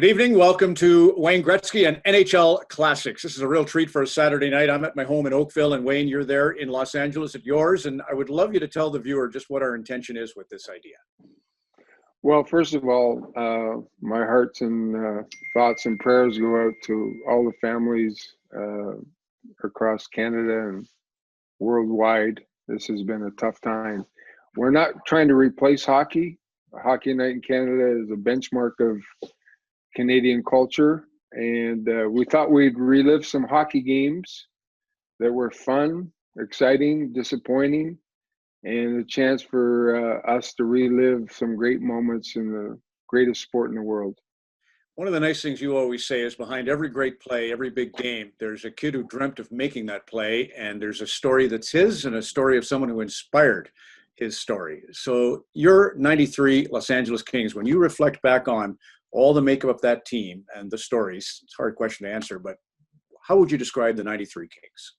Good evening. Welcome to Wayne Gretzky and NHL Classics. This is a real treat for a Saturday night. I'm at my home in Oakville, and Wayne, you're there in Los Angeles at yours. And I would love you to tell the viewer just what our intention is with this idea. Well, first of all, my hearts and thoughts and prayers go out to all the families across Canada and worldwide. This has been a tough time. We're not trying to replace hockey. Hockey night in Canada is a benchmark of Canadian culture, and we thought we'd relive some hockey games that were fun, exciting, disappointing, and a chance for us to relive some great moments in the greatest sport in the world. One of the nice things you always say is behind every great play, every big game, there's a kid who dreamt of making that play, and there's a story that's his and a story of someone who inspired his story. So your 93 Los Angeles Kings, when you reflect back on all the makeup of that team and the stories, it's a hard question to answer, but how would you describe the 93 Kings?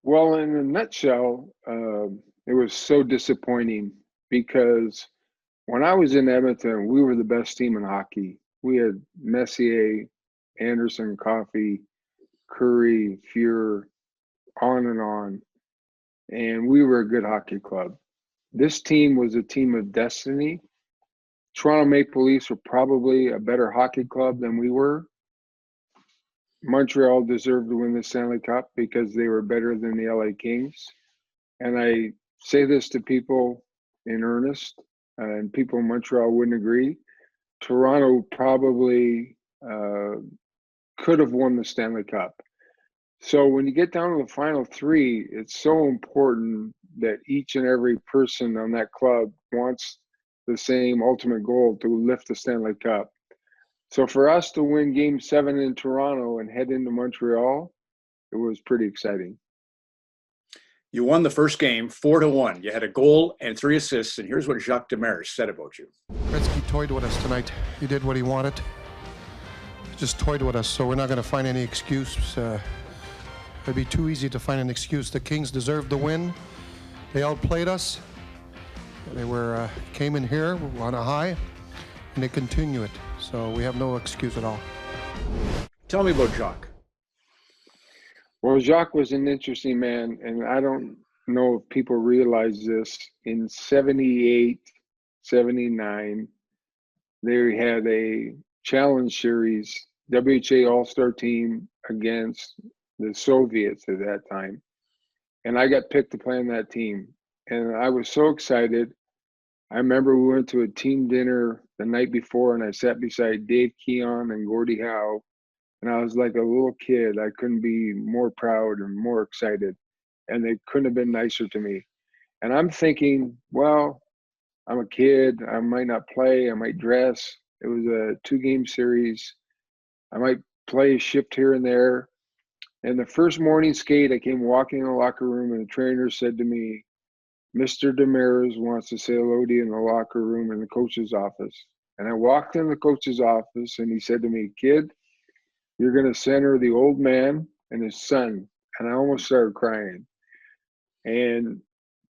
Well, in a nutshell, it was so disappointing because when I was in Edmonton, we were the best team in hockey. We had Messier, Anderson, Coffey, Curry, Fuhr, on, and we were a good hockey club. This team was a team of destiny. Toronto Maple Leafs were probably a better hockey club than we were. Montreal deserved to win the Stanley Cup because they were better than the LA Kings. And I say this to people in earnest, and people in Montreal wouldn't agree. Toronto probably could have won the Stanley Cup. So when you get down to the final three, it's so important that each and every person on that club wants the same ultimate goal to lift the Stanley Cup. So for us to win Game 7 in Toronto and head into Montreal, it was pretty exciting. You won the first game 4-1. You had a goal and 3 assists, and here's what Jacques Demers said about you. Gretzky toyed with us tonight. He did what he wanted. He just toyed with us, so we're not going to find any excuse. It'd be too easy to find an excuse. The Kings deserved the win. They outplayed us. They came in here on a high, and they continue it. So we have no excuse at all. Tell me about Jacques. Well, Jacques was an interesting man, and I don't know if people realize this. In 78, 79, they had a challenge series, WHA All-Star team against the Soviets at that time. And I got picked to play on that team. And I was so excited. I remember we went to a team dinner the night before, and I sat beside Dave Keon and Gordie Howe, and I was like a little kid. I couldn't be more proud and more excited, and they couldn't have been nicer to me. And I'm thinking, well, I'm a kid. I might not play. I might dress. It was a 2-game series. I might play a shift here and there. And the first morning skate, I came walking in the locker room, and the trainer said to me, Mr. Demers wants to say hello to you in the locker room in the coach's office. And I walked in the coach's office, and he said to me, kid, you're going to center the old man and his son. And I almost started crying. And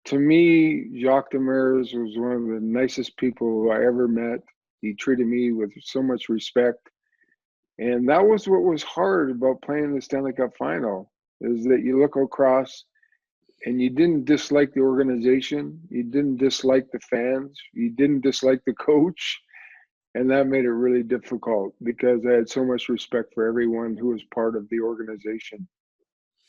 to me, Jacques Demers was one of the nicest people who I ever met. He treated me with so much respect. And that was what was hard about playing the Stanley Cup Final, is that you look across and you didn't dislike the organization, you didn't dislike the fans, you didn't dislike the coach, and that made it really difficult because I had so much respect for everyone who was part of the organization.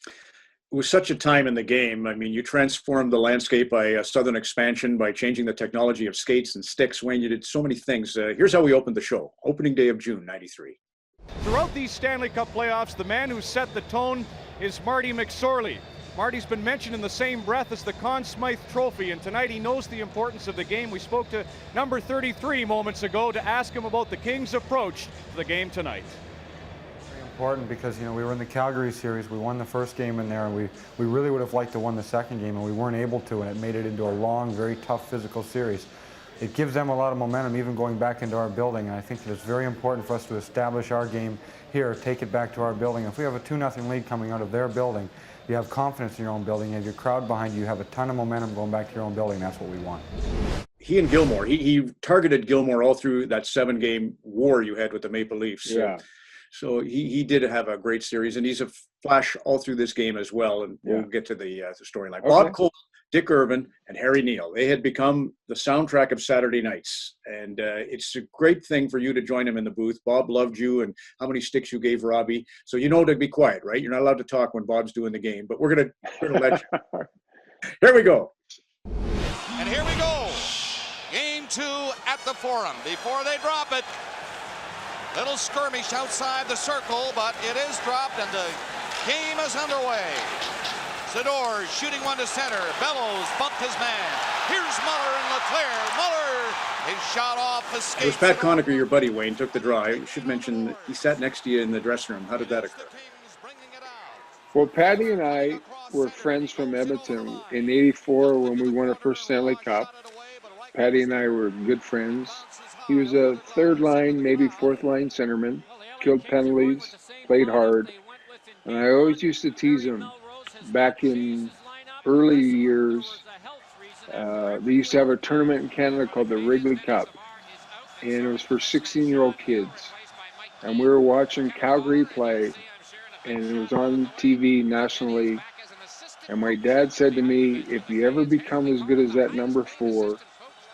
It was such a time in the game. I mean, you transformed the landscape by Southern expansion, by changing the technology of skates and sticks. Wayne, you did so many things. Here's how we opened the show. Opening day of June, 93. Throughout these Stanley Cup playoffs, the man who set the tone is Marty McSorley. Marty's been mentioned in the same breath as the Conn Smythe Trophy, and tonight he knows the importance of the game. We spoke to number 33 moments ago to ask him about the Kings' approach to the game tonight. Very important because, we were in the Calgary series. We won the first game in there, and we really would have liked to win the second game, and we weren't able to, and it made it into a long, very tough physical series. It gives them a lot of momentum, even going back into our building, and I think that it's very important for us to establish our game here, take it back to our building. If we have a 2-0 lead coming out of their building, you have confidence in your own building, you have your crowd behind you, you have a ton of momentum going back to your own building. That's what we want. he and Gilmore, he targeted Gilmore all through that 7-game war you had with the Maple Leafs. Yeah. So he did have a great series, and he's a flash all through this game as well. And we'll get to the storyline. Okay. Bob Cole, Dick Irvin, and Harry Neal. They had become the soundtrack of Saturday nights. And it's a great thing for you to join him in the booth. Bob loved you and how many sticks you gave Robbie. So you know to be quiet, right? You're not allowed to talk when Bob's doing the game. But we're gonna let you. Here we go. And here we go. Game 2 at the Forum. Before they drop it, little skirmish outside the circle, but it is dropped and the game is underway. Sador shooting one to center. Bellows bumped his man. Here's Muller and Leclerc. Muller, his shot off, escapes. It was Pat Conacher, your buddy, Wayne, took the draw. I should mention he sat next to you in the dressing room. How did that occur? Well, Patty and I were friends from Edmonton in '84 when we won our first Stanley Cup. Patty and I were good friends. He was a third line, maybe fourth line centerman, killed penalties, played hard. And I always used to tease him back in early years. They used to have a tournament in Canada called the Wrigley Cup. And it was for 16-year-old kids. And we were watching Calgary play. And it was on TV nationally. And my dad said to me, if you ever become as good as that number 4,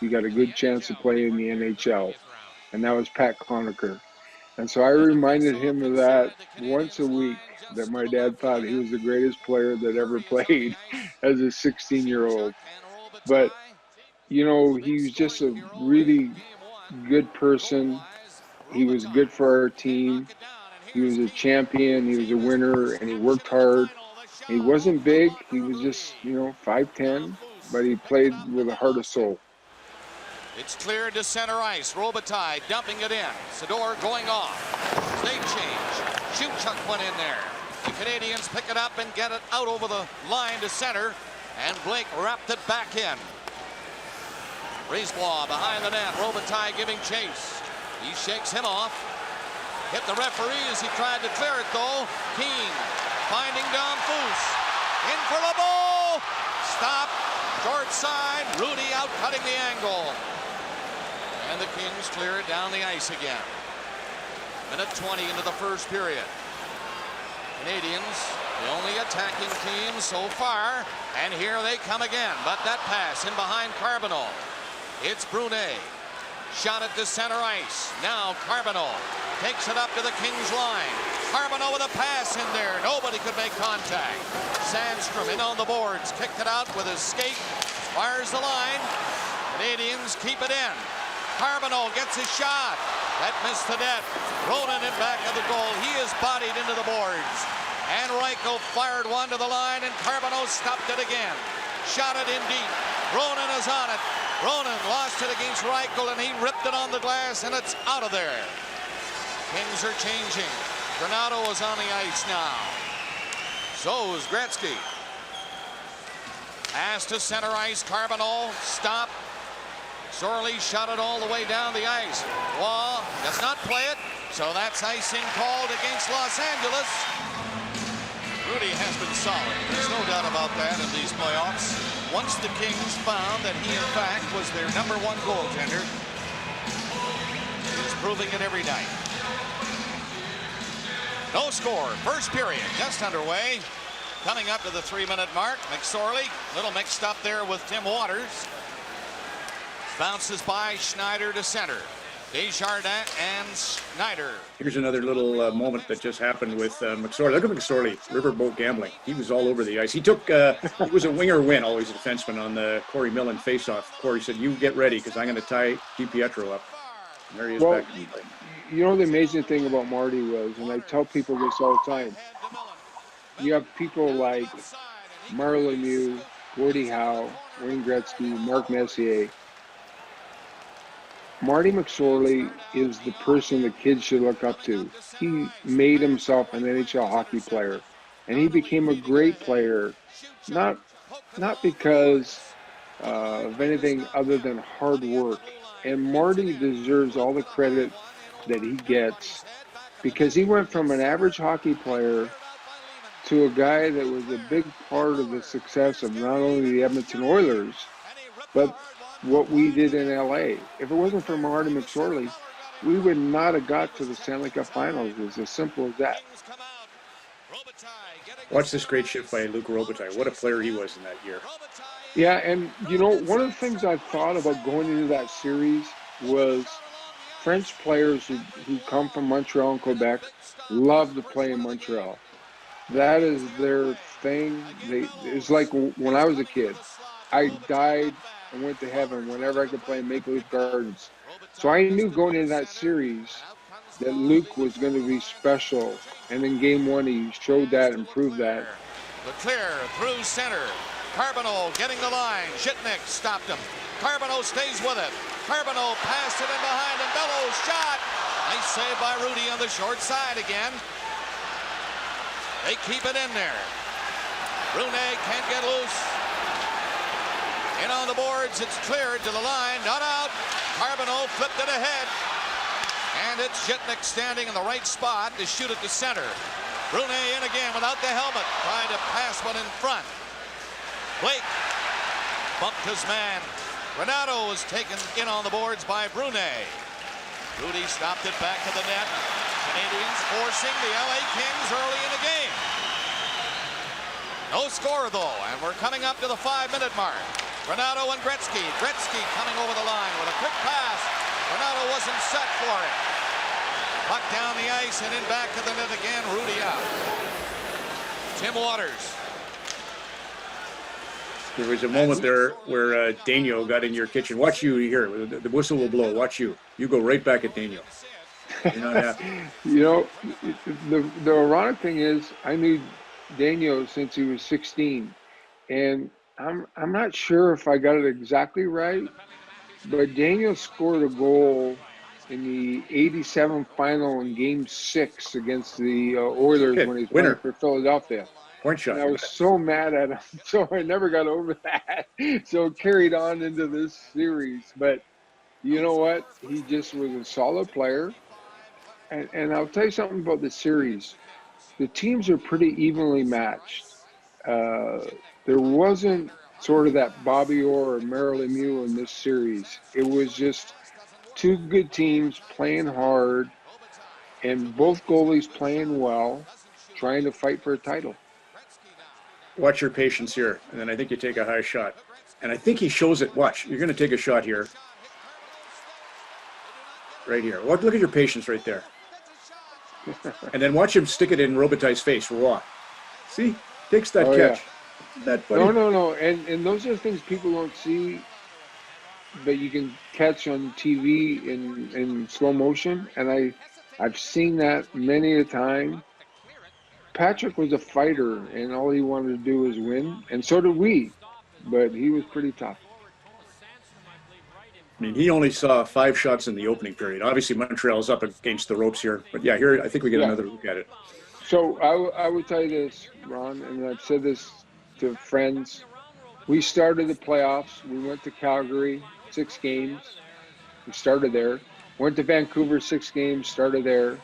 you got a good chance to play in the NHL. And that was Pat Conacher. And so I reminded him of that once a week, that my dad thought he was the greatest player that ever played as a 16-year-old. But, you know, he was just a really good person. He was good for our team. He was a champion. He was a winner, and he worked hard. He wasn't big. He was just, 5'10", but he played with a heart of soul. It's cleared to center ice. Robitaille dumping it in. Sador going off. State change. Chuck went in there. The Canadiens pick it up and get it out over the line to center. And Blake wrapped it back in. Brisebois behind the net. Robitaille giving chase. He shakes him off. Hit the referee as he tried to clear it though. Keane finding Don Foose. In for the ball. Stop. Short side. Rudy out cutting the angle. And the Kings clear it down the ice again. Minute 20 into the first period. Canadiens, the only attacking team so far. And here they come again. But that pass in behind Carbonneau. It's Brunet. Shot it to center ice. Now Carbonneau takes it up to the Kings line. Carbonneau with a pass in there. Nobody could make contact. Sandstrom in on the boards. Kicked it out with his skate. Fires the line. Canadiens keep it in. Carbonneau gets his shot. That missed the net. Ronan in back of the goal. He is bodied into the boards. And Reichel fired one to the line, and Carbonneau stopped it again. Shot it in deep. Ronan is on it. Ronan lost it against Reichel, and he ripped it on the glass, and it's out of there. Kings are changing. Granato is on the ice now. So is Gretzky. Pass to center ice. Carbonneau stop. Sorley shot it all the way down the ice. Wall does not play it, so that's icing called against Los Angeles. Rudy has been solid. There's no doubt about that in these playoffs. Once the Kings found that he, in fact, was their #1 goaltender, he's proving it every night. No score. First period just underway. Coming up to the 3-minute mark. McSorley, a little mixed up there with Tim Waters. Bounces by Schneider to center. Desjardins and Schneider. Here's another little moment that just happened with McSorley. Look at McSorley, riverboat gambling. He was all over the ice. He took, he was a winger win, always a defenseman, on the Corey Millen faceoff. Corey said, you get ready because I'm going to tie DiPietro up. And there he is back. You know, the amazing thing about Marty was, and I tell people this all the time, you have people like Mario Lemieux, Gordie Howe, Wayne Gretzky, Mark Messier. Marty McSorley is the person the kids should look up to. He made himself an NHL hockey player, and he became a great player, not because of anything other than hard work. And Marty deserves all the credit that he gets because he went from an average hockey player to a guy that was a big part of the success of not only the Edmonton Oilers, but what we did in LA. If it wasn't for Marty McSorley, we would not have got to the Stanley Cup Finals. It's as simple as that. Watch this great shift by Luc Robitaille. What a player he was in that year. Yeah, and you know, one of the things I thought about going into that series was French players who come from Montreal and Quebec love to play in Montreal. That is their thing. It's like when I was a kid, I died and went to heaven whenever I could play in Maple Leaf Gardens. So I knew going into that series that Luc was going to be special. And in game one, he showed that and proved that. The clear through center. Carbonneau getting the line. Zhitnik stopped him. Carbonneau stays with it. Carbonneau passed it in behind and Bellows shot. Nice save by Rudy on the short side again. They keep it in there. Brunet can't get loose. In on the boards, it's cleared to the line, not out. Carbonneau flipped it ahead. And it's Zhitnik standing in the right spot to shoot it to center. Brunet in again without the helmet, trying to pass one in front. Blake bumped his man. Renato was taken in on the boards by Brunet. Rudy stopped it back to the net. Canadiens forcing the LA Kings early in the game. No score though, and we're coming up to the 5-minute mark. Renato and Gretzky. Gretzky coming over the line with a quick pass. Renato wasn't set for it. Puck down the ice and in back to the net again. Rudy out. Tim Waters. There was a moment there where Daniel got in your kitchen. Watch you here. The whistle will blow. Watch you. You go right back at Daniel. You're not happy. You know, the ironic thing is, I knew Daniel since he was 16, and I'm not sure if I got it exactly right, but Daniel scored a goal in the '87 final in Game 6 against the Oilers when he was playing for Philadelphia. Point shot. And I was so mad at him, so I never got over that. So it carried on into this series. But you know what? He just was a solid player. And I'll tell you something about the series. The teams are pretty evenly matched. There wasn't sort of that Bobby Orr or Merrill Lemieux in this series. It was just two good teams playing hard and both goalies playing well, trying to fight for a title. Watch your patience here, and then I think you take a high shot. And I think he shows it. Watch. You're going to take a shot here. Right here. Look at your patience right there. And then watch him stick it in Robitaille's face. Raw. See? Takes that catch. Yeah. That buddy. No. And those are the things people don't see, but you can catch on TV in slow motion. And I've seen that many a time. Patrick was a fighter, and all he wanted to do was win, and so did we. But he was pretty tough. I mean, he only saw 5 shots in the opening period. Obviously, Montreal's up against the ropes here. But yeah, here I think we get another look at it. So I would tell you this, Ron, and I've said this to friends. We started the playoffs. We went to Calgary, 6 games. We started there. Went to Vancouver, 6 games, started there.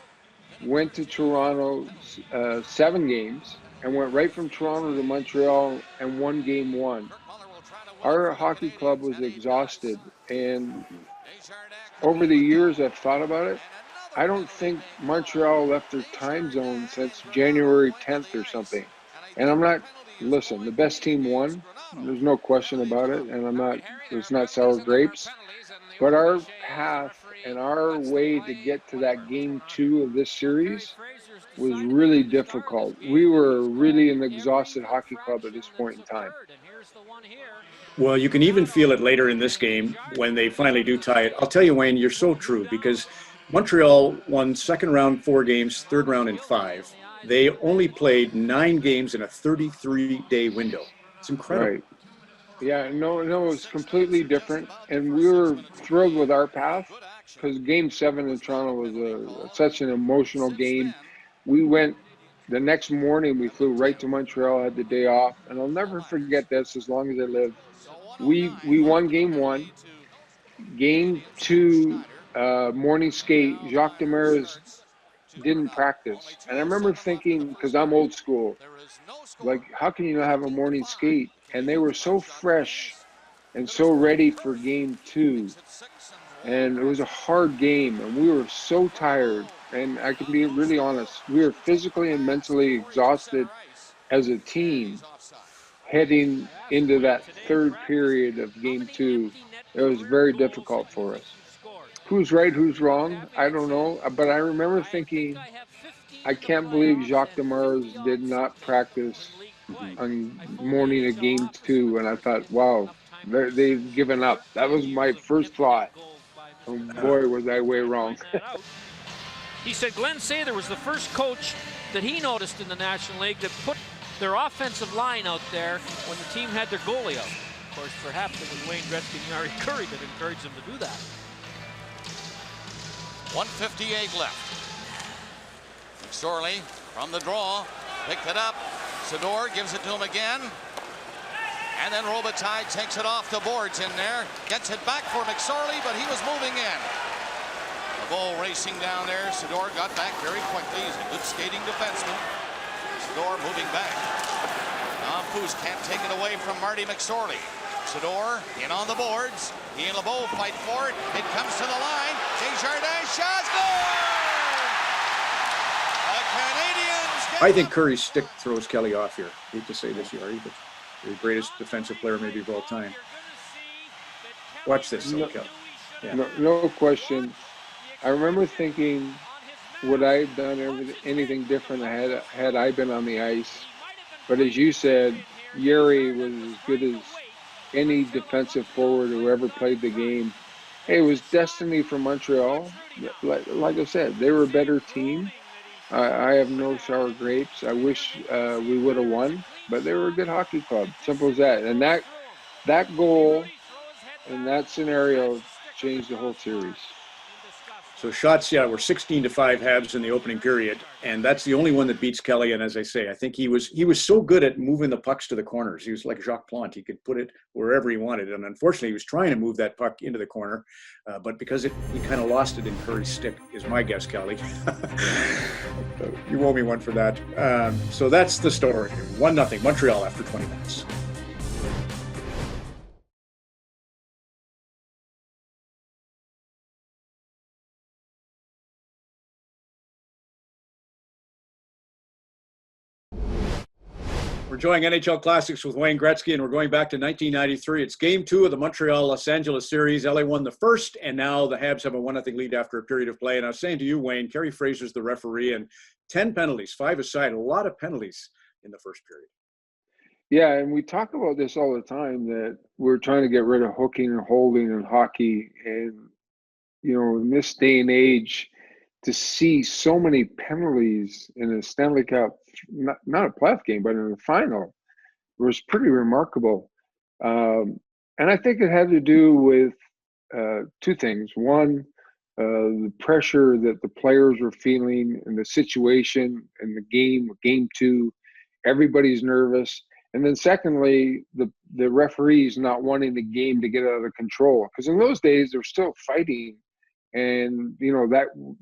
Went to Toronto, 7 games, and went right from Toronto to Montreal and won game 1. Our hockey club was exhausted, and over the years I've thought about it. I don't think Montreal left their time zone since January 10th or something. And listen, the best team won. There's no question about it, and it's not sour grapes. But our path and our way to get to that game 2 of this series was really difficult. We were really an exhausted hockey club at this point in time. Well, you can even feel it later in this game when they finally do tie it. I'll tell you, Wayne, you're so true, because Montreal won second round 4 games, third round in 5. They only played 9 games in a 33-day window. It's incredible. Right. Yeah, no, it was completely different, and we were thrilled with our path because Game 7 in Toronto was such an emotional game. We went the next morning. We flew right to Montreal, had the day off, and I'll never forget this as long as I live. We won Game 1. Game 2, morning skate. Jacques Demers didn't practice, and I remember thinking, because I'm old school, like, how can you not have a morning skate? And they were so fresh and so ready for game 2. And it was a hard game, and we were so tired. And I can be really honest, we were physically and mentally exhausted as a team heading into that third period of game 2. It was very difficult for us. Who's right, who's wrong? I don't know. But I remember thinking, I can't believe Jacques Demers did not practice on morning of game 2. And I thought, wow, they've given up. That was my first thought. And boy, was I way wrong. He said Glenn Sather was the first coach that he noticed in the National League that put their offensive line out there when the team had their goalie out. Of course, perhaps it was Wayne Gretzky and Yari Curry that encouraged them to do that. 1:58 left. McSorley from the draw, picked it up. Sador gives it to him again. And then Robitaille takes it off the boards in there. Gets it back for McSorley, but he was moving in. The ball racing down there. Sador got back very quickly. He's a good skating defenseman. Sador moving back. Don Foose can't take it away from Marty McSorley. Sador in on the boards. He and LeBeau fight for it. It comes to the line. Desjardins shot. Score! The Canadiens. I think Curry's stick throws Kelly off here. Hate to say this, Yari, but the greatest defensive player maybe of all time. Watch this, Kelly. Yeah. No question. I remember thinking, would I have done anything different had I been on the ice? But as you said, Yuri was as good as any defensive forward who ever played the game. Hey, it was destiny for Montreal. Like I said, they were a better team. I have no sour grapes. I wish we would have won, but they were a good hockey club. Simple as that. And that goal in that scenario changed the whole series. So shots, yeah, were 16-5 Habs in the opening period, and that's the only one that beats Kelly. And as I say, I think he was so good at moving the pucks to the corners. He was like Jacques Plante. He could put it wherever he wanted. And unfortunately, he was trying to move that puck into the corner, but because he kind of lost it in Curry's stick, is my guess, Kelly. You owe me one for that. So that's the story. 1-0 Montreal after 20 minutes. We're enjoying NHL Classics with Wayne Gretzky, and we're going back to 1993. It's Game 2 of the Montreal-Los Angeles series. LA won the first, and now the Habs have a 1-0 lead after a period of play. And I was saying to you, Wayne, Kerry Fraser's the referee, and 10 penalties, 5 aside, a lot of penalties in the first period. Yeah, and we talk about this all the time, that we're trying to get rid of hooking and holding in hockey. And, you know, in this day and age, to see so many penalties in a Stanley Cup, not a playoff game, but in the final, was pretty remarkable. And I think it had to do with two things. One, the pressure that the players were feeling in the situation in the game 2, everybody's nervous. And then secondly, the referees not wanting the game to get out of control. Because in those days, they're still fighting, and you know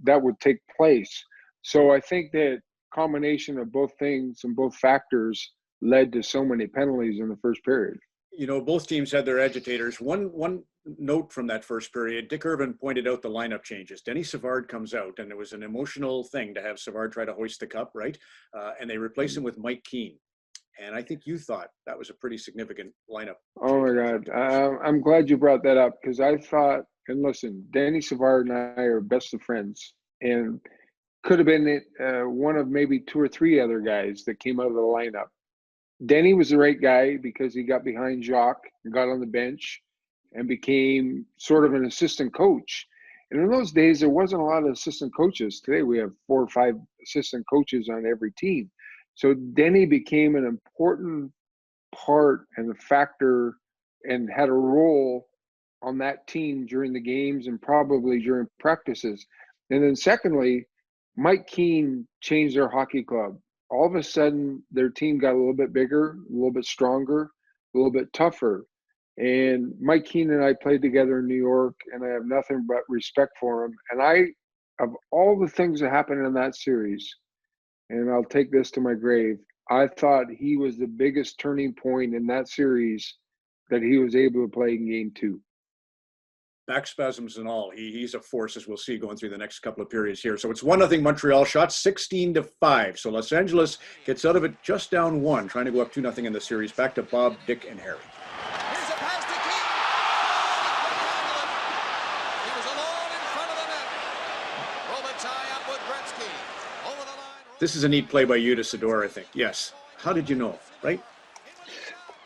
that would take place. So I think that combination of both things and both factors led to so many penalties in the first period. You know, both teams had their agitators. One note from that first period, Dick Irvin pointed out the lineup changes. Denny Savard comes out, and it was an emotional thing to have Savard try to hoist the cup, right? And they replaced him with Mike Keane. And I think you thought that was a pretty significant lineup. Oh my God. I'm glad you brought that up, because I thought, and listen, Danny Savard and I are best of friends, and could have been one of maybe 2 or 3 other guys that came out of the lineup. Denny was the right guy because he got behind Jacques and got on the bench and became sort of an assistant coach. And in those days, there wasn't a lot of assistant coaches. Today, we have 4 or 5 assistant coaches on every team. So Denny became an important part and a factor and had a role on that team during the games and probably during practices. And then secondly, Mike Keane changed their hockey club. All of a sudden, their team got a little bit bigger, a little bit stronger, a little bit tougher. And Mike Keane and I played together in New York, and I have nothing but respect for him. And of all the things that happened in that series, and I'll take this to my grave, I thought he was the biggest turning point in that series that he was able to play in game 2. Back spasms and all. He's a force, as we'll see going through the next couple of periods here. So it's 1-0 Montreal, shot 16-5. So Los Angeles gets out of it just down 1, trying to go up 2-0 in the series. Back to Bob, Dick, and Harry. Here's a pass to King. He was alone in front of the net. Robitaille up with Gretzky. Over the line. This is a neat play by you to Sador, I think. Yes. How did you know, right?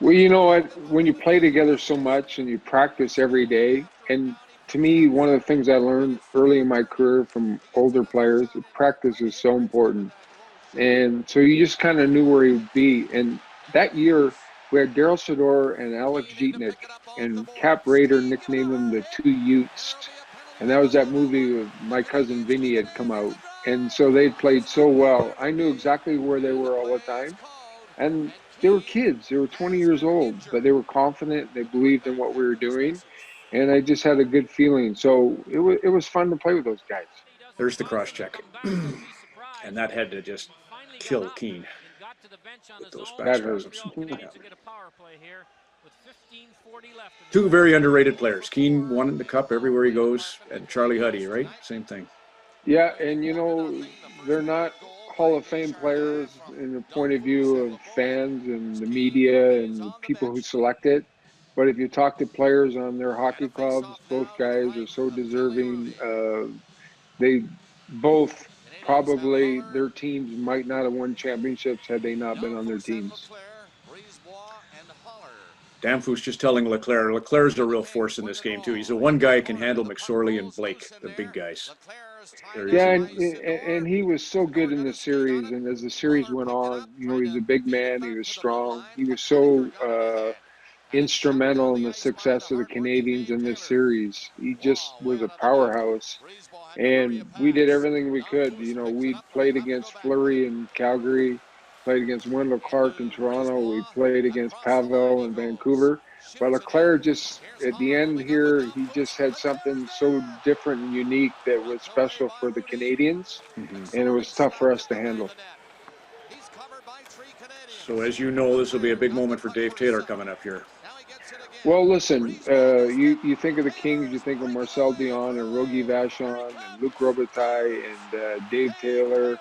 Well, you know what? When you play together so much and you practice every day, and to me, one of the things I learned early in my career from older players, practice is so important. And so you just kind of knew where he would be. And that year, we had Daryl Sador and Alex Jeetnick, and Cap Raider nicknamed them the Two Utes. And that was that movie with My Cousin Vinny had come out. And so they played so well. I knew exactly where they were all the time. And they were kids. They were 20 years old, but they were confident. They believed in what we were doing. And I just had a good feeling. So it was fun to play with those guys. There's the cross-check. And that had to just kill Keane with those back spasms. Yeah. Two very underrated players. Keane won the Cup everywhere he goes, and Charlie Huddy, right? Same thing. Yeah, and you know, they're not Hall of Fame players in the point of view of fans and the media and the people who select it. But if you talk to players on their hockey clubs, both guys are so deserving. They both probably, their teams might not have won championships had they not been on their teams. Danfus just telling Leclerc. Leclerc's a real force in this game, too. He's the one guy who can handle McSorley and Blake, the big guys. Yeah, and he was so good in the series. And as the series went on, you know, he was a big man. He was strong. He was so instrumental in the success of the Canadiens in this series. He just was a powerhouse. And we did everything we could. You know, we played against Fleury in Calgary, played against Wendell Clark in Toronto. We played against Pavel in Vancouver. But Leclerc just, at the end here, he just had something so different and unique that was special for the Canadiens. And it was tough for us to handle. So as you know, this will be a big moment for Dave Taylor coming up here. Well, listen, you think of the Kings, you think of Marcel Dion and Rogie Vachon and Luc Robitaille and Dave Taylor.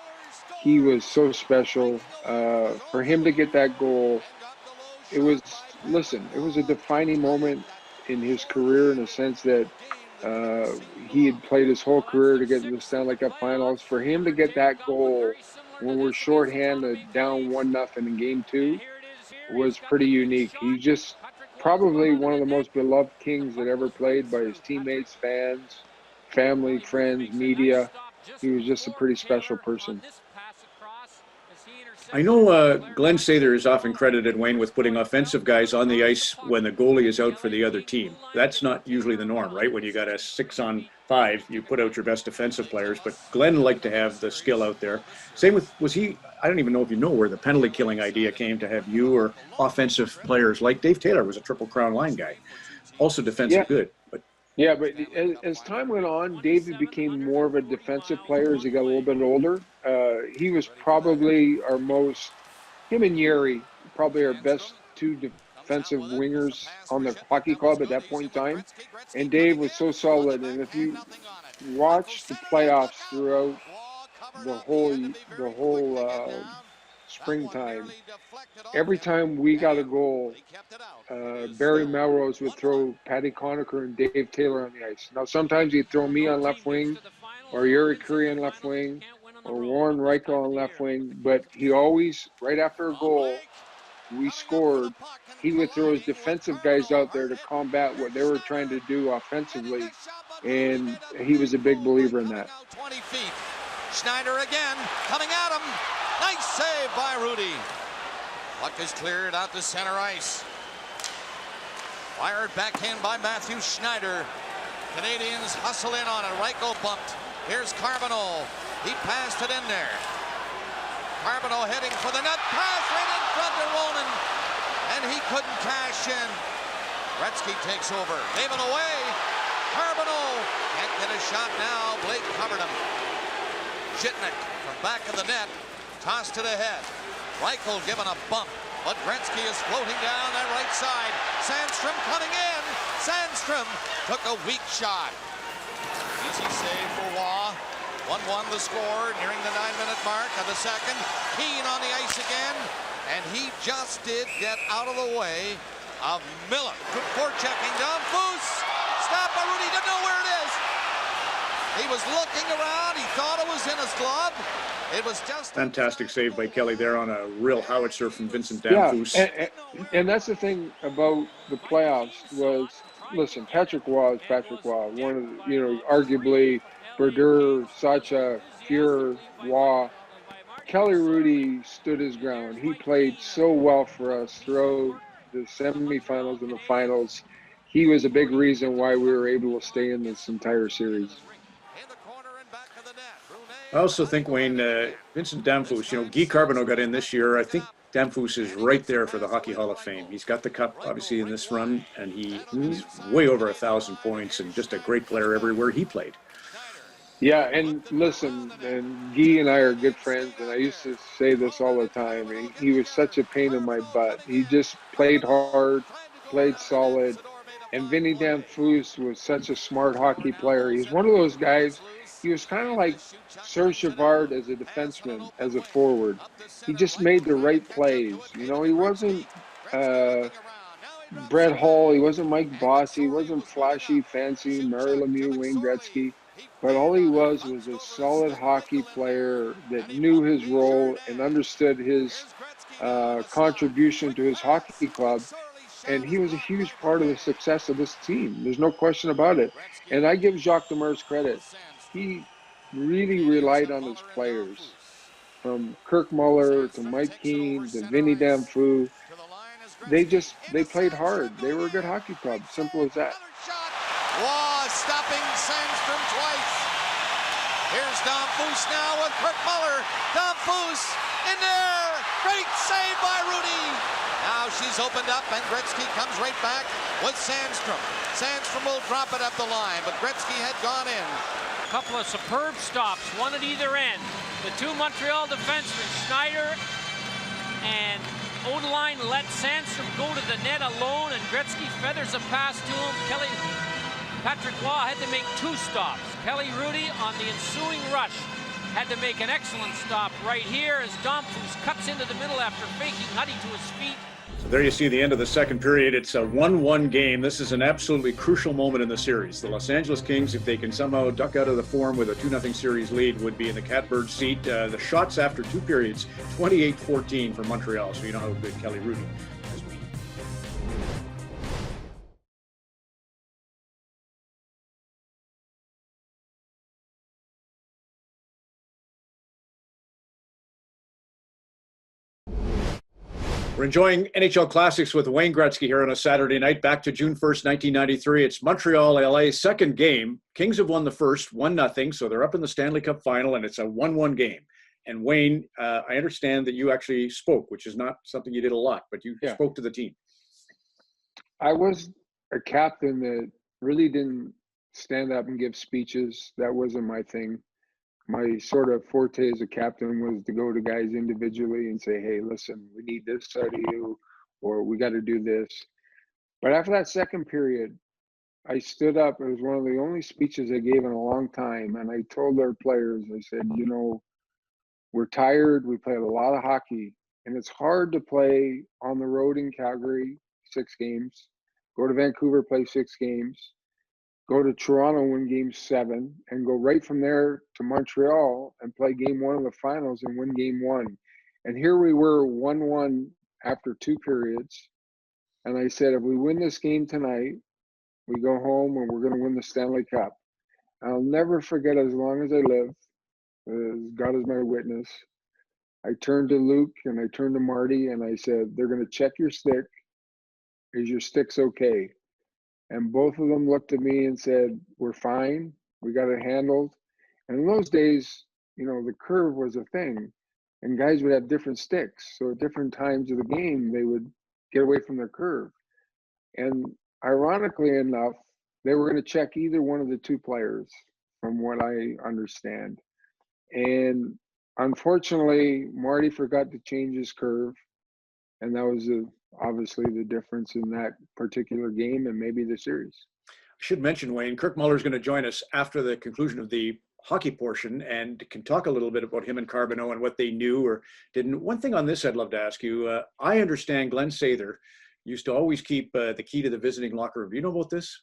He was so special. For him to get that goal, it was a defining moment in his career in the sense that he had played his whole career to get to the Stanley Cup Finals. For him to get that goal when we're shorthanded down 1-0 in game 2 was pretty unique. He just probably one of the most beloved Kings that ever played by his teammates, fans, family, friends, media. He was just a pretty special person. I know Glenn Sather is often credited, Wayne, with putting offensive guys on the ice when the goalie is out for the other team. That's not usually the norm, right? When you got a 6-on-5, you put out your best defensive players, but Glenn liked to have the skill out there. Same with, I don't even know if you know where the penalty killing idea came to have you or offensive players like Dave Taylor was a Triple Crown line guy. Also defensive good, but yeah, but as time went on, David became more of a defensive player as he got a little bit older. He was probably him and Yeri, probably our best two defensive wingers on the hockey club at that point in time. And Dave was so solid. And if you watch the playoffs throughout the whole springtime, every time we got a goal, Barry Melrose would throw Patty Conacher and Dave Taylor on the ice. Now, sometimes he'd throw me on left wing, or Yuri Curry on left wing, or Warren Reichel on left wing, but he always, right after a goal, we scored, he would throw his defensive guys out there to combat what they were trying to do offensively, and he was a big believer in that. 20 feet. Schneider again, coming at him. Nice save by Rudy. Puck is cleared out to center ice. Fired backhand by Matthew Schneider. Canadians hustle in on it. Reichel bumped. Here's Carbonneau. He passed it in there. Carbonneau heading for the net. Pass right in front of Ronan. And he couldn't cash in. Gretzky takes over. Gave it away. Carbonneau can't get a shot now. Blake covered him. Jeetnick from back of the net. Tossed it ahead. Reichel given a bump. But Gretzky is floating down that right side. Sandstrom coming in. Sandstrom took a weak shot. Easy save for Waugh. 1-1 the score, nearing the 9-minute mark of the second. Keane on the ice again, and he just did get out of the way of Miller. Good forechecking down. Foose. Stop by Rudy. Didn't know where it is. He was looking around. He thought it was in his glove. It was just Fantastic save by Kelly there on a real howitzer from Vincent Yeah, Danfus. and that's the thing about the playoffs was, listen, Patrick Waugh is Patrick Waugh. One of the, arguably Brodeur, Sacha, Fuhrer, Waugh. Kelly Rudy stood his ground. He played so well for us throughout the semifinals and the finals. He was a big reason why we were able to stay in this entire series. I also think, Wayne, Vincent Danfus, Guy Carbonneau got in this year. I think Danfus is right there for the Hockey Hall of Fame. He's got the cup, obviously, in this run, and he's way over 1,000 points and just a great player everywhere he played. Yeah, and listen, and Guy and I are good friends, and I used to say this all the time. He was such a pain in my butt. He just played hard, played solid, and Vinny Danfus was such a smart hockey player. He's one of those guys. He was kind of like Serge Savard as a defenseman, as a forward. He just made the right plays. He wasn't Brett Hull. He wasn't Mike Bossy. He wasn't flashy, fancy, Mario Lemieux, Wayne Gretzky. But all he was a solid hockey player that knew his role and understood his contribution to his hockey club. And he was a huge part of the success of this team. There's no question about it. And I give Jacques Demers credit. He really relied on his players, from Kirk Muller to Mike Keane to Vinny Danfus. They played hard. They were a good hockey club. Simple as that. Waugh stopping Sandstrom twice. Here's Danfus now with Kirk Muller. Danfus in there. Great save by Rudy. Now she's opened up, and Gretzky comes right back with Sandstrom. Sandstrom will drop it up the line, but Gretzky had gone in. A couple of superb stops, one at either end. The two Montreal defensemen, Schneider and Odeline, let Sandstrom go to the net alone, and Gretzky feathers a pass to him. Patrick Waugh had to make two stops. Kelly Rudy on the ensuing rush had to make an excellent stop right here as Danfus cuts into the middle after faking Huddy to his feet. So there you see the end of the second period. It's a 1-1 game. This is an absolutely crucial moment in the series. The Los Angeles Kings, if they can somehow duck out of the form with a 2-0 series lead, would be in the catbird seat. The shots after two periods, 28-14 for Montreal. So you know how good Kelly Rudy has been. We're enjoying NHL Classics with Wayne Gretzky here on a Saturday night, back to June 1st, 1993. It's Montreal-LA, second game. Kings have won the first, 1-0, so they're up in the Stanley Cup Final, and it's a 1-1 game. And Wayne, I understand that you actually spoke, which is not something you did a lot, but you spoke to the team. I was a captain that really didn't stand up and give speeches. That wasn't my thing. My sort of forte as a captain was to go to guys individually and say, hey, listen, we need this out of you, or we got to do this. But after that second period, I stood up. It was one of the only speeches I gave in a long time. And I told our players, I said, we're tired. We played a lot of hockey, and it's hard to play on the road in Calgary, 6 games, go to Vancouver, play 6 games, go to Toronto, win game 7, and go right from there to Montreal and play game 1 of the finals and win game 1. And here we were 1-1 after 2 periods. And I said, if we win this game tonight, we go home and we're going to win the Stanley Cup. I'll never forget, as long as I live, God is my witness. I turned to Luke and I turned to Marty and I said, they're going to check your stick. Is your stick's okay? And both of them looked at me and said, we're fine. We got it handled. And in those days, the curve was a thing. And guys would have different sticks. So at different times of the game, they would get away from their curve. And ironically enough, they were going to check either one of the 2 players, from what I understand. And unfortunately, Marty forgot to change his curve. And that was obviously the difference in that particular game and maybe the series. I should mention, Wayne, Kirk Muller's going to join us after the conclusion of the hockey portion and can talk a little bit about him and Carbonneau and what they knew or didn't. One thing on this I'd love to ask you. I understand Glenn Sather used to always keep the key to the visiting locker room. Do you know about this?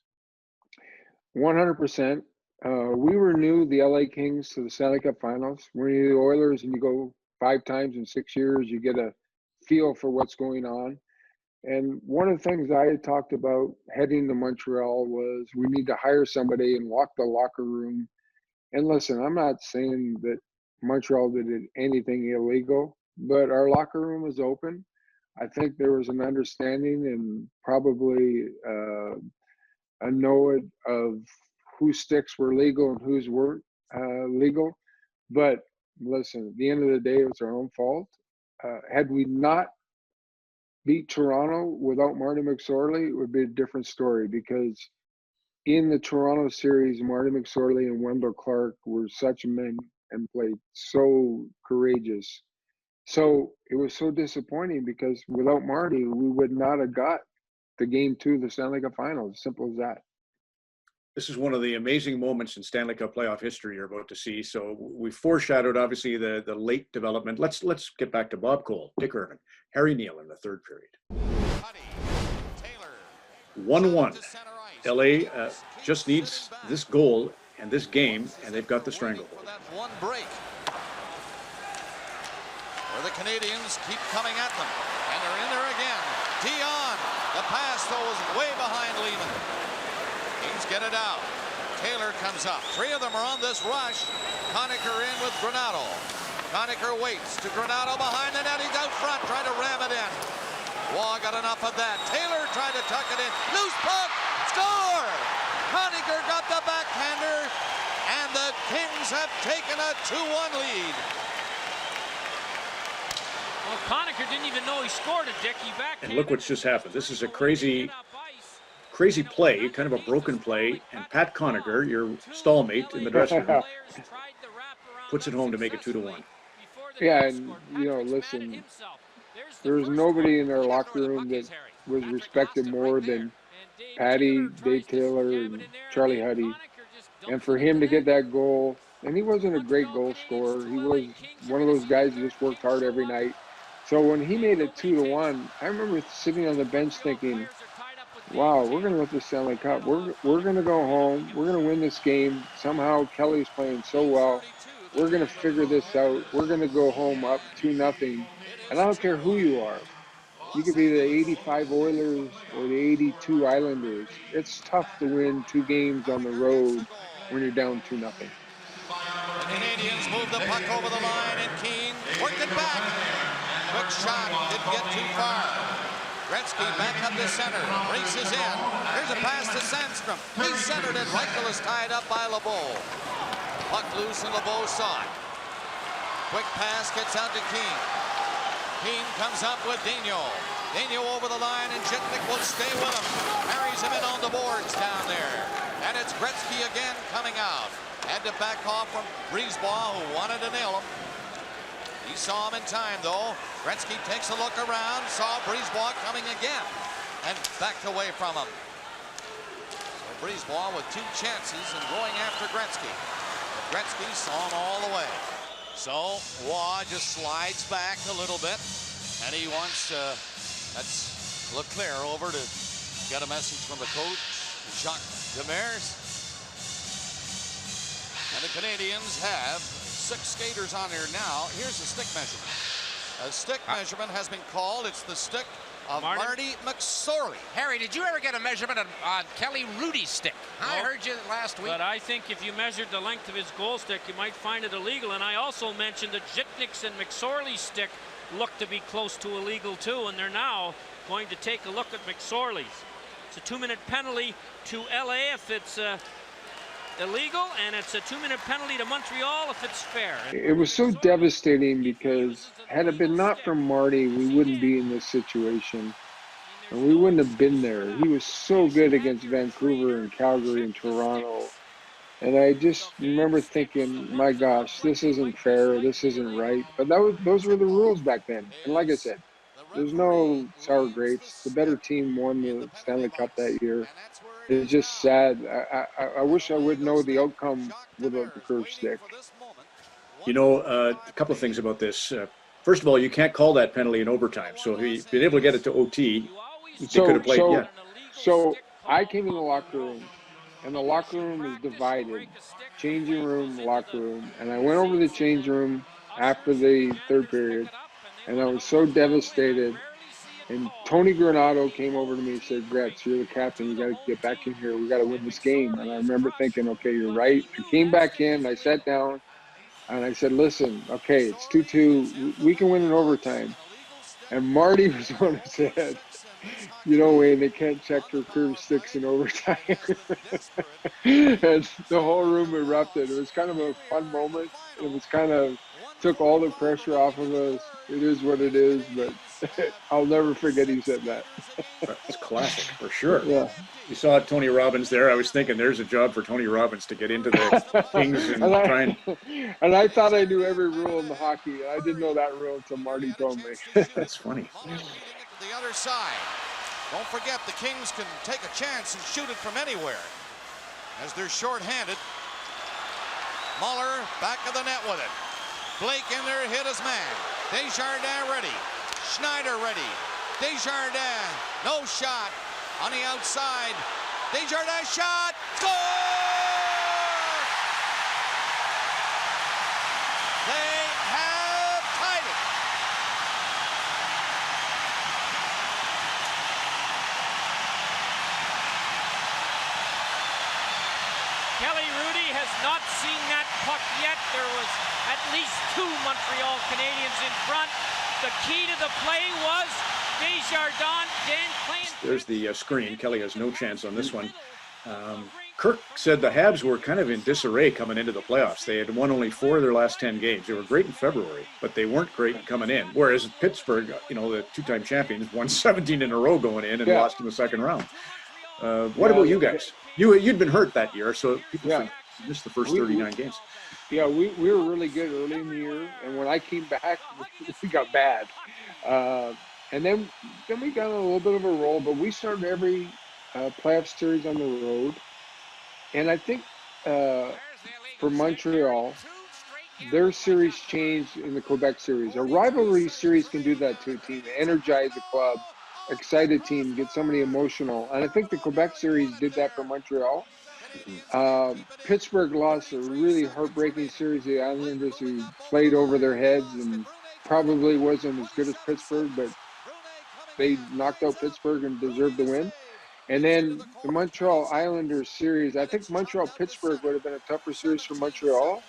100%. We were new, the LA Kings, to the Stanley Cup Finals. We're new to the Oilers, and you go 5 times in 6 years, you get a feel for what's going on. And one of the things I had talked about heading to Montreal was we need to hire somebody and walk the locker room. And listen, I'm not saying that Montreal did anything illegal, but our locker room was open. I think there was an understanding and probably a know of whose sticks were legal and whose weren't legal. But listen, at the end of the day, it was our own fault. Had we not beat Toronto without Marty McSorley, it would be a different story, because in the Toronto series, Marty McSorley and Wendell Clark were such men and played so courageous. So it was so disappointing because without Marty, we would not have got the Game 2 of the Stanley Cup Final. As simple as that. This is one of the amazing moments in Stanley Cup playoff history you're about to see. So we foreshadowed, obviously, the late development. Let's get back to Bob Cole, Dick Irvin, Harry Neal in the third period. 1-1. LA just needs this goal and this game, and they've got the stranglehold. That one break, where the Canadiens keep coming at them, and they're in there again. Dion, the pass though was way behind Lehman. Kings get it out. Taylor comes up. 3 of them are on this rush. Conacher in with Granato. Conacher waits to Granato behind the net. He's out front trying to ram it in. Waugh got enough of that. Taylor tried to tuck it in. Loose puck. Score! Conacher got the backhander, and the Kings have taken a 2-1 lead. Well, Conacher didn't even know he scored it, Dick. He backhanded. And look what's just happened. This is a crazy play, kind of a broken play, and Pat Conacher, your stallmate in the dressing room, puts it home to make it 2-1. Yeah, and listen, there was nobody in our locker room that was respected more than Patty, Dave Taylor, and Charlie Huddy. And for him to get that goal, and he wasn't a great goal scorer. He was one of those guys who just worked hard every night. So when he made it 2-1, I remember sitting on the bench thinking, wow, we're going to lift the Stanley Cup. We're going to go home. We're going to win this game. Somehow Kelly's playing so well. We're going to figure this out. We're going to go home up 2-0. And I don't care who you are. You could be the 85 Oilers or the 82 Islanders. It's tough to win 2 games on the road when you're down 2-0. The Canadiens move the puck over the line, and Keane worked it back. Quick shot, didn't get too far. Gretzky back up to center, races in. Here's a pass to Sandstrom. He centered it. Reichel is tied up by LeBeau. Puck loose, and LeBeau saw it. Quick pass gets out to Keane. Keane comes up with Dino. Dino over the line, and Jitnik will stay with him. Carries him in on the boards down there. And it's Gretzky again coming out. Had to back off from Brisebois, who wanted to nail him. He saw him in time, though. Gretzky takes a look around, saw Brisebois coming again, and backed away from him. So Brisebois with 2 chances and going after Gretzky. But Gretzky saw him all the way. So Waugh just slides back a little bit, and he wants that's Leclerc over to get a message from the coach, Jacques Demers. And the Canadiens have 6 skaters on here now. Here's the stick measurement. A stick measurement has been called. It's the stick of Marty McSorley. Harry, did you ever get a measurement on Kelly Rudy's stick? I heard you last week. But I think if you measured the length of his goal stick, you might find it illegal. And I also mentioned that Jitnik's and McSorley's stick look to be close to illegal too, and they're now going to take a look at McSorley's. It's a 2-minute penalty to LA if it's illegal, and it's a 2-minute penalty to Montreal if it's fair. It was so devastating because had it been not for Marty, we wouldn't be in this situation. And we wouldn't have been there. He was so good against Vancouver and Calgary and Toronto. And I just remember thinking, my gosh, this isn't fair. This isn't right. But those were the rules back then. And like I said, There's no sour grapes. The better team won the Stanley Cup that year. It's just sad. I wish I would know the outcome without the curve stick. You know, a couple of things about this. First of all, you can't call that penalty in overtime. So if he'd been able to get it to OT, they could have played. So I came in the locker room, and the locker room is divided, changing room, locker room. And I went over to the change room after the third period, and I was so devastated. And Tony Granato came over to me and said, Gretz, you're the captain. You got to get back in here. We got to win this game. And I remember thinking, okay, you're right. I came back in. I sat down, and I said, listen, okay, it's 2-2. We can win in overtime. And Marty was the one who said, you know, Wayne, they can't check for curve sticks in overtime. And the whole room erupted. It was kind of a fun moment. It was kind of took all the pressure off of us. It is what it is, but I'll never forget he said that. It's classic for sure. Yeah. You saw Tony Robbins there. I was thinking there's a job for Tony Robbins to get into the Kings and try and. And I thought I knew every rule in the hockey. I didn't know that rule until Marty told me. That's funny. The other side. Don't forget the Kings can take a chance and shoot it from anywhere. As they're short-handed. Muller back of the net with it. Blake in there, hit his man. Desjardins ready. Schneider ready. Desjardins, no shot. On the outside. Desjardins shot. Score! They have tied it. Kelly Rudy has not seen that puck yet. There was at least 2 Montreal Canadiens in front. The key to the play was Desjardins, Dan Clayton. There's the screen. Kelly has no chance on this one. Kirk said the Habs were kind of in disarray coming into the playoffs. They had won only 4 of their last 10 games. They were great in February, but they weren't great coming in. Whereas Pittsburgh, you know, the 2-time champions, won 17 in a row going in and lost in the second round. What about you guys? You'd been hurt that year, so people think you missed the first 39 games. Yeah, we were really good early in the year, and when I came back, we got bad. And then we got a little bit of a roll, but we started every playoff series on the road. And I think for Montreal, their series changed in the Quebec series. A rivalry series can do that to a team, energize a club, excite a team, get somebody emotional. And I think the Quebec series did that for Montreal. Pittsburgh lost a really heartbreaking series. The Islanders, who played over their heads and probably wasn't as good as Pittsburgh, but they knocked out Pittsburgh and deserved the win. And then the Montreal Islanders series, I think Montreal-Pittsburgh would have been a tougher series for Montreal,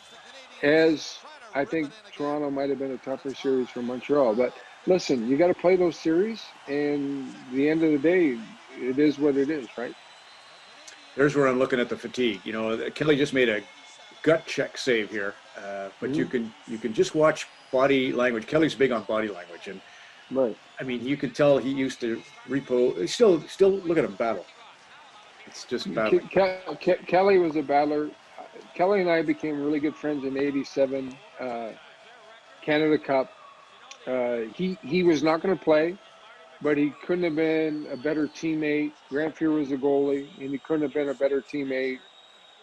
as I think Toronto might have been a tougher series for Montreal. But listen, you got to play those series, and at the end of the day, it is what it is, right? There's where I'm looking at the fatigue. You know, Kelly just made a gut check save here, but you can just watch body language. Kelly's big on body language, and right. I mean, you could tell he used to repo. Still look at him battle. It's just battling. Kelly was a battler. Kelly and I became really good friends in '87 Canada Cup. He was not going to play, but he couldn't have been a better teammate. Grant Fuhr was the goalie, and he couldn't have been a better teammate.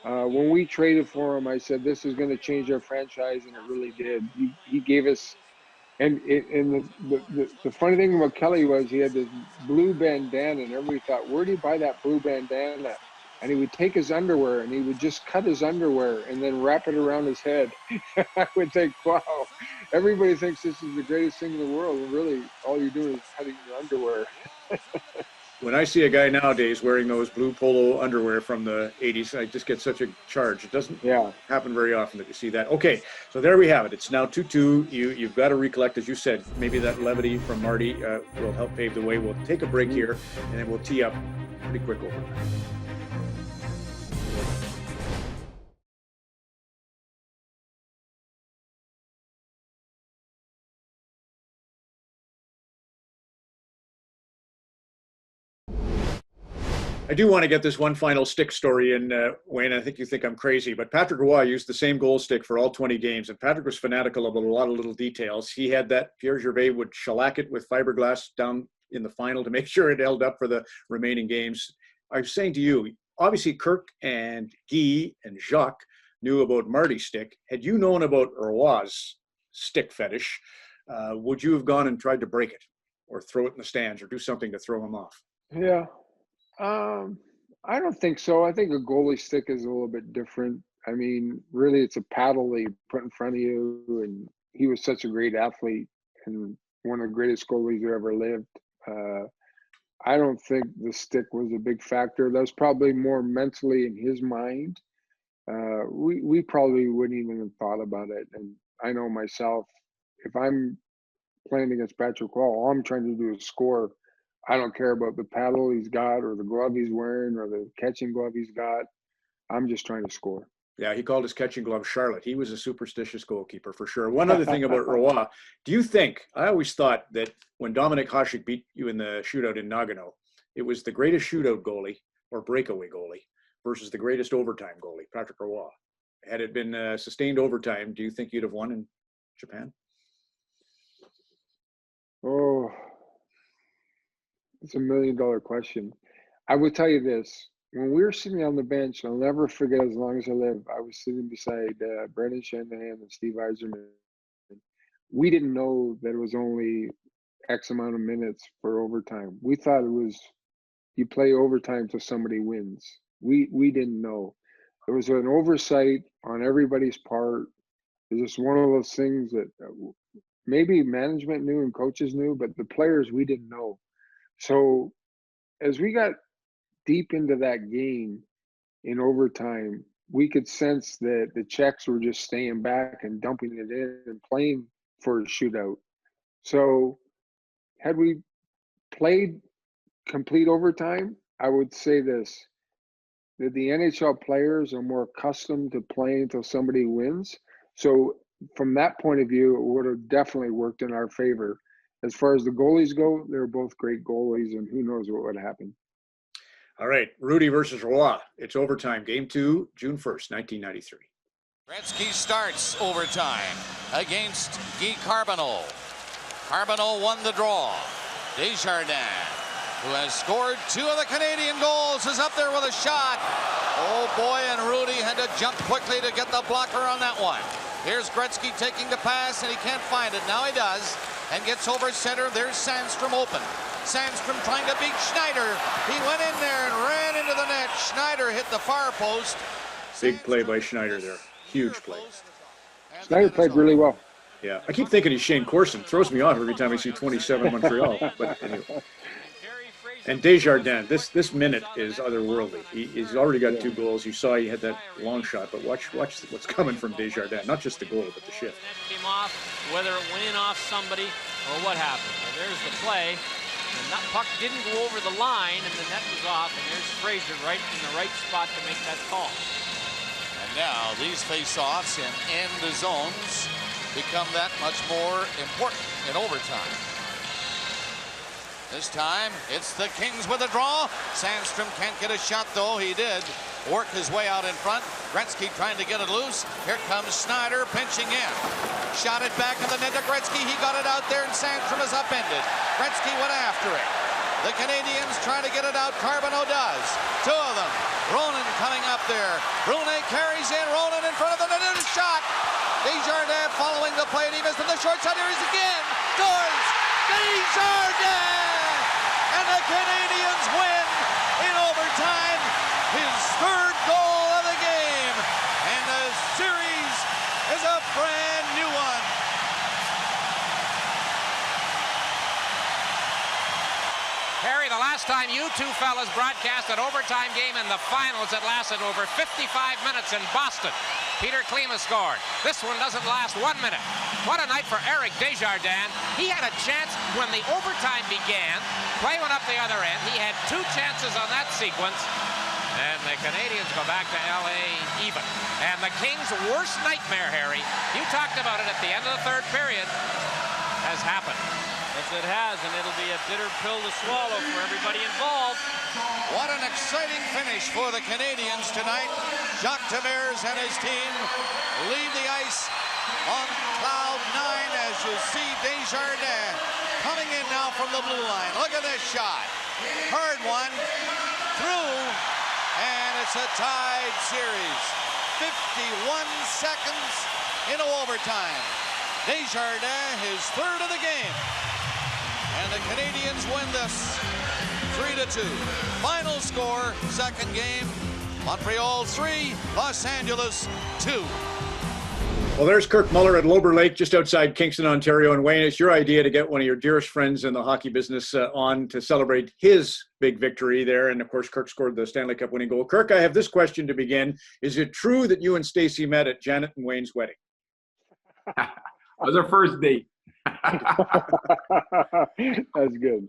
When we traded for him, I said, this is going to change our franchise, and it really did. He gave us, and the funny thing about Kelly was he had this blue bandana, and everybody thought, where did he buy that blue bandana? And he would take his underwear, and he would just cut his underwear and then wrap it around his head. I would think, wow, everybody thinks this is the greatest thing in the world, and really all you're doing is cutting your underwear. When I see a guy nowadays wearing those blue polo underwear from the 80s, I just get such a charge. It doesn't happen very often that you see that. Okay, so there we have it. It's now 2-2. You've got to recollect, as you said, maybe that levity from Marty will help pave the way. We'll take a break here, and then we'll tee up pretty quick over there. I do want to get this one final stick story in, Wayne. I think you think I'm crazy, but Patrick Roy used the same goal stick for all 20 games, and Patrick was fanatical about a lot of little details. He had that. Pierre Gervais would shellac it with fiberglass down in the final to make sure it held up for the remaining games. I was saying to you, obviously Kirk and Guy and Jacques knew about Marty's stick. Had you known about Roy's stick fetish, would you have gone and tried to break it or throw it in the stands or do something to throw him off? Yeah. I don't think so. I think a goalie stick is a little bit different. I mean, really, it's a paddle that you put in front of you, and he was such a great athlete and one of the greatest goalies who ever lived. I don't think the stick was a big factor. That was probably more mentally in his mind. We probably wouldn't even have thought about it. And I know myself, if I'm playing against Patrick Roy, all I'm trying to do is score. I don't care about the paddle he's got or the glove he's wearing or the catching glove he's got. I'm just trying to score. Yeah, he called his catching glove Charlotte. He was a superstitious goalkeeper for sure. One other thing about Roy, do you think, I always thought that when Dominik Hasek beat you in the shootout in Nagano, it was the greatest shootout goalie or breakaway goalie versus the greatest overtime goalie, Patrick Roy. Had it been sustained overtime, do you think you'd have won in Japan? Oh, it's $1 million question. I would tell you this. When we were sitting on the bench, I'll never forget as long as I live, I was sitting beside Brendan Shanahan and Steve Yzerman. We didn't know that it was only X amount of minutes for overtime. We thought it was you play overtime till somebody wins. We didn't know. It was an oversight on everybody's part. It was just one of those things that maybe management knew and coaches knew, but the players, we didn't know. So as we got deep into that game in overtime, we could sense that the Czechs were just staying back and dumping it in and playing for a shootout. So had we played complete overtime, I would say this, that the NHL players are more accustomed to playing until somebody wins. So from that point of view, it would have definitely worked in our favor. As far as the goalies go, they're both great goalies, and who knows what would happen. All right, Rudy versus Roy. It's overtime. Game 2, June 1st, 1993. Gretzky starts overtime against Guy Carbonneau. Carbonneau won the draw. Desjardins, who has scored 2 of the Canadian goals, is up there with a shot. Oh boy, and Rudy had to jump quickly to get the blocker on that one. Here's Gretzky taking the pass, and he can't find it. Now he does, and gets over center. There's Sandstrom open. Sandstrom trying to beat Schneider. He went in there and ran into the net. Schneider hit the far post. Big play by Schneider there. Huge play. Schneider played really well. Yeah, I keep thinking he's Shane Corson. Throws me off every time I see 27 Montreal. But anyway. And Desjardins, this minute is otherworldly. He's already got 2 goals. You saw he had that long shot, but watch what's coming from Desjardins. Not just the goal, but the shift. Came off, whether it went in off somebody or what happened. Well, there's the play. And that puck didn't go over the line, and the net was off, and there's Fraser right in the right spot to make that call. And now these face-offs in end zones become that much more important in overtime. This time, it's the Kings with a draw. Sandstrom can't get a shot, though. He did work his way out in front. Gretzky trying to get it loose. Here comes Schneider pinching in. Shot it back in the net to Gretzky. He got it out there, and Sandstrom is upended. Gretzky went after it. The Canadians trying to get it out. Carbonneau does. 2 of them. Ronan coming up there. Brune carries in. Ronan in front of the net. And a shot. Desjardins following the play, and he missed on the short side. Here he is again. Scores. Desjardins! And the Canadians win in overtime. His 3rd goal of the game. And the series is a brand new one. Harry, the last time you two fellas broadcast an overtime game in the finals, it lasted over 55 minutes in Boston. Peter Klima scored. This one doesn't last 1 minute. What a night for Eric Desjardins. He had a chance when the overtime began. Play went up the other end. He had 2 chances on that sequence. And the Canadians go back to L.A. even. And the Kings' worst nightmare, Harry, you talked about it at the end of the 3rd period, has happened. Yes, it has, and it'll be a bitter pill to swallow for everybody involved. What an exciting finish for the Canadiens tonight. Jacques Demers and his team leave the ice on cloud 9 as you see Desjardins coming in now from the blue line. Look at this shot. Hard one. Through. And it's a tied series. 51 seconds into overtime. Desjardins, his third of the game. And the Canadiens win this 3-2. Final score, second game, Montreal 3, Los Angeles 2. Well, there's Kirk Muller at Lober Lake, just outside Kingston, Ontario. And Wayne, it's your idea to get one of your dearest friends in the hockey business on to celebrate his big victory there. And of course, Kirk scored the Stanley Cup winning goal. Kirk, I have this question to begin. Is it true that you and Stacy met at Janet and Wayne's wedding? That was our first date. That's good.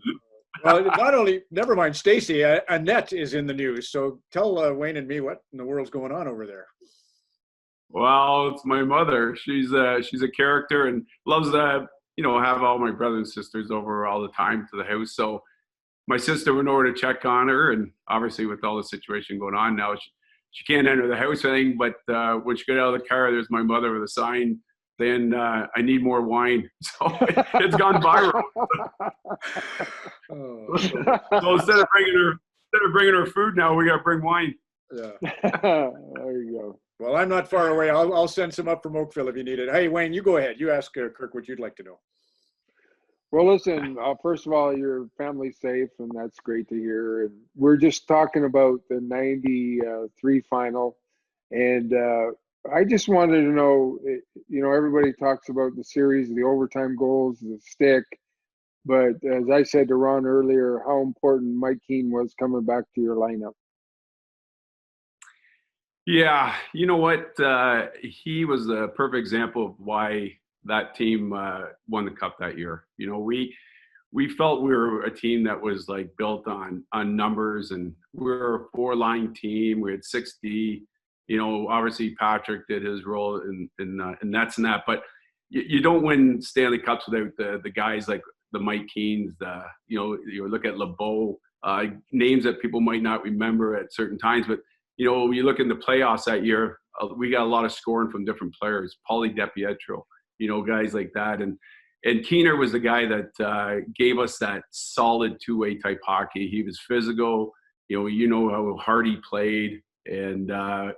Well, not only, never mind Stacy, Annette is in the news. So tell Wayne and me what in the world's going on over there. Well, it's my mother. She's a character and loves to, have all my brothers and sisters over all the time to the house. So my sister went over to check on her, and obviously with all the situation going on now, she can't enter the house, I think. But when she got out of the car, there's my mother with a sign saying, "I need more wine." So it's gone viral. So instead of bringing her food now, we got to bring wine. Yeah. There you go. Well, I'm not far away. I'll send some up from Oakville if you need it. Hey, Wayne, you go ahead. You ask Kirk what you'd like to know. Well, listen, first of all, your family's safe, and that's great to hear. And we're just talking about the 93 final. And I just wanted to know, everybody talks about the series, the overtime goals, the stick. But as I said to Ron earlier, how important Mike Keane was coming back to your lineup. Yeah, you know what? He was a perfect example of why that team won the cup that year. We felt we were a team that was like built on numbers, and we were a four-line team. We had 6D. Obviously Patrick did his role in nets and that, but you don't win Stanley Cups without the guys like the Mike Keanes. You look at LeBeau, names that people might not remember at certain times, but you look in the playoffs that year, we got a lot of scoring from different players. Paulie DePietro, guys like that. And Keener was the guy that gave us that solid two-way type hockey. He was physical. How hard he played. And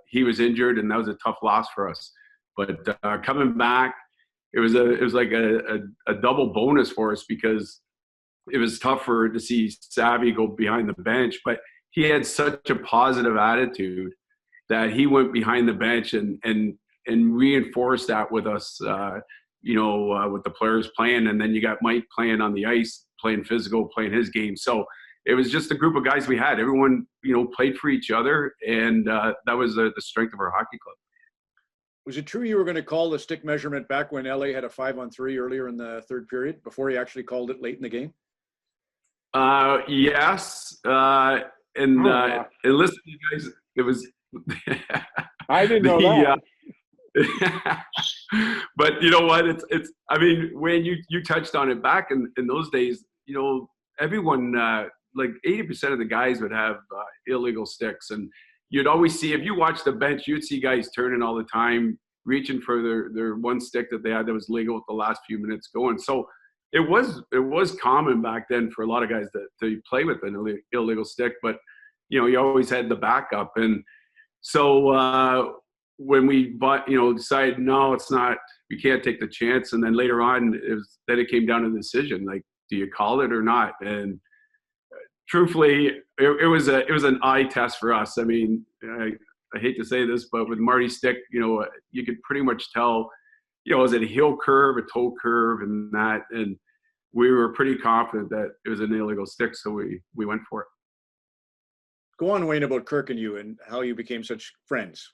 he was injured, and that was a tough loss for us. But coming back, it was like a double bonus for us, because it was tougher to see Savvy go behind the bench, but he had such a positive attitude that he went behind the bench and reinforced that with us, with the players playing. And then you got Mike playing on the ice, playing physical, playing his game. So it was just a group of guys we had. Everyone, played for each other, and that was the strength of our hockey club. Was it true you were going to call the stick measurement back when LA had a 5-on-3 earlier in the third period, before he actually called it late in the game? Yes. And listen, you guys, it was. I didn't know that. But you know what? It's. I mean, when you touched on it back in those days, everyone, like 80% of the guys would have illegal sticks, and you'd always see, if you watch the bench, you'd see guys turning all the time, reaching for their one stick that they had that was legal with the last few minutes going. So it was common back then for a lot of guys to play with an illegal stick, but you always had the backup. And so when we decided, no, it's not, we can't take the chance. And then later on, it came down to the decision, like, do you call it or not? And truthfully, it was an eye test for us. I mean, I hate to say this, but with Marty's stick, you could pretty much tell, is it a heel curve, a toe curve, and that. And we were pretty confident that it was an illegal stick, so we went for it. Go on, Wayne, about Kirk and you and how you became such friends.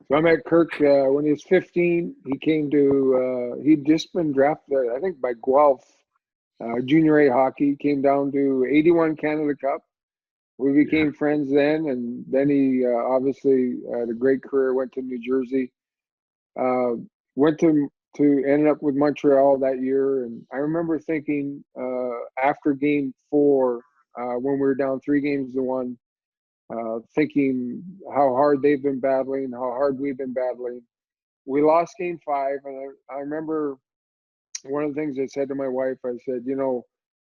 So I met Kirk when he was 15. He came to, he'd just been drafted, I think, by Guelph, junior A hockey. Came down to 81 Canada Cup. We became friends then, and then he obviously had a great career, went to New Jersey, ended up with Montreal that year. And I remember thinking after game 4 when we were down 3-1, thinking how hard they've been battling, how hard we've been battling. We lost Game 5, and I remember one of the things I said to my wife, I said, you know,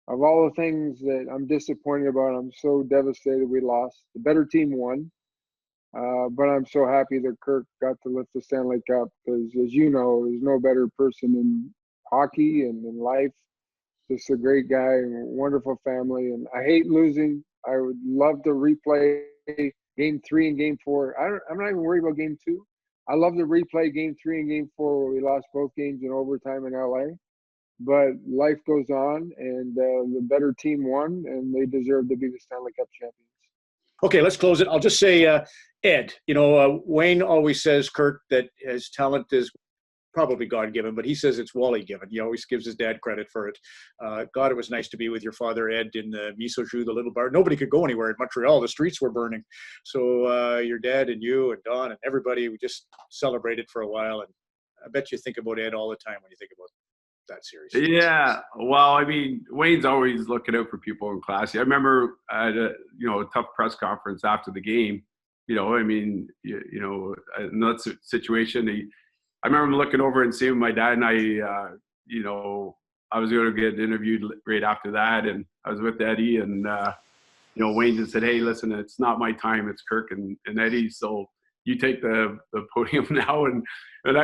of all the things that I'm disappointed about, I'm so devastated we lost. The better team won. But I'm so happy that Kirk got to lift the Stanley Cup because, as you know, there's no better person in hockey and in life. Just a great guy and a wonderful family. And I hate losing. I would love to replay Game 3 and Game 4. I'm not even worried about Game 2. I love to replay Game 3 and Game 4 where we lost both games in overtime in LA. But life goes on, and the better team won, and they deserve to be the Stanley Cup champions. Okay, let's close it. I'll just say, Ed, you know, Wayne always says, Kurt, that his talent is probably God-given, but he says it's Wally-given. He always gives his dad credit for it. God, it was nice to be with your father, Ed, in the Miso Jus, the little bar. Nobody could go anywhere in Montreal. The streets were burning. So your dad and you and Don and everybody, we just celebrated for a while. And I bet you think about Ed all the time when you think about that series. Yeah, well, I mean, Wayne's always looking out for people in class. I remember at a tough press conference after the game. You know, I mean, you know, in that situation, I remember him looking over and seeing my dad and I. You know, I was going to get interviewed right after that, and I was with Eddie, and you know, Wayne just said, "Hey, listen, it's not my time. It's Kirk and Eddie. So you take the podium now." And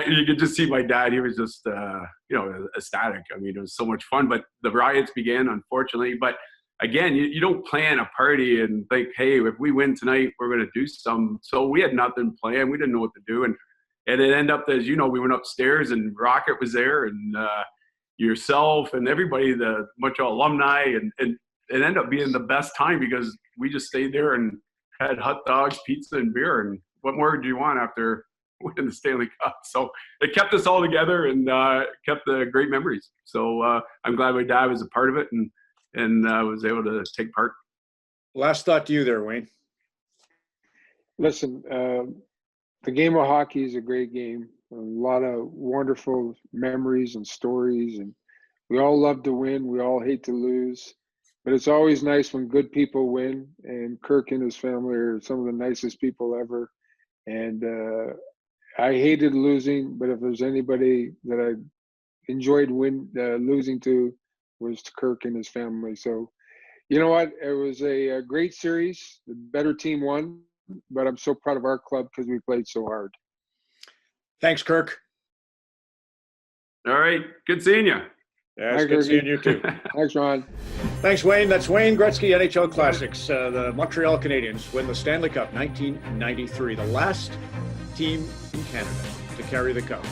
you could just see my dad. He was just, you know, ecstatic. I mean, it was so much fun. But the riots began, unfortunately. But again, you don't plan a party and think, hey, if we win tonight, we're going to do some. So we had nothing planned. We didn't know what to do. And it ended up, as you know, we went upstairs and Rocket was there and yourself and everybody, the Montreal alumni. And it ended up being the best time because we just stayed there and had hot dogs, pizza, and beer. And what more do you want after winning the Stanley Cup? So it kept us all together and kept the great memories. So I'm glad my dad was a part of it and was able to take part. Last thought to you there, Wayne. Listen, the game of hockey is a great game. A lot of wonderful memories and stories, and we all love to win. We all hate to lose. But it's always nice when good people win, and Kirk and his family are some of the nicest people ever. And I hated losing, but if there's anybody that I enjoyed losing to, was to Kirk and his family. So, you know what? It was a great series. The better team won, but I'm so proud of our club because we played so hard. Thanks, Kirk. All right. Good seeing you. Yeah, it's good seeing you too. Thanks, Ron. Thanks, Wayne. That's Wayne Gretzky, NHL Classics. The Montreal Canadiens win the Stanley Cup 1993, the last team in Canada to carry the cup.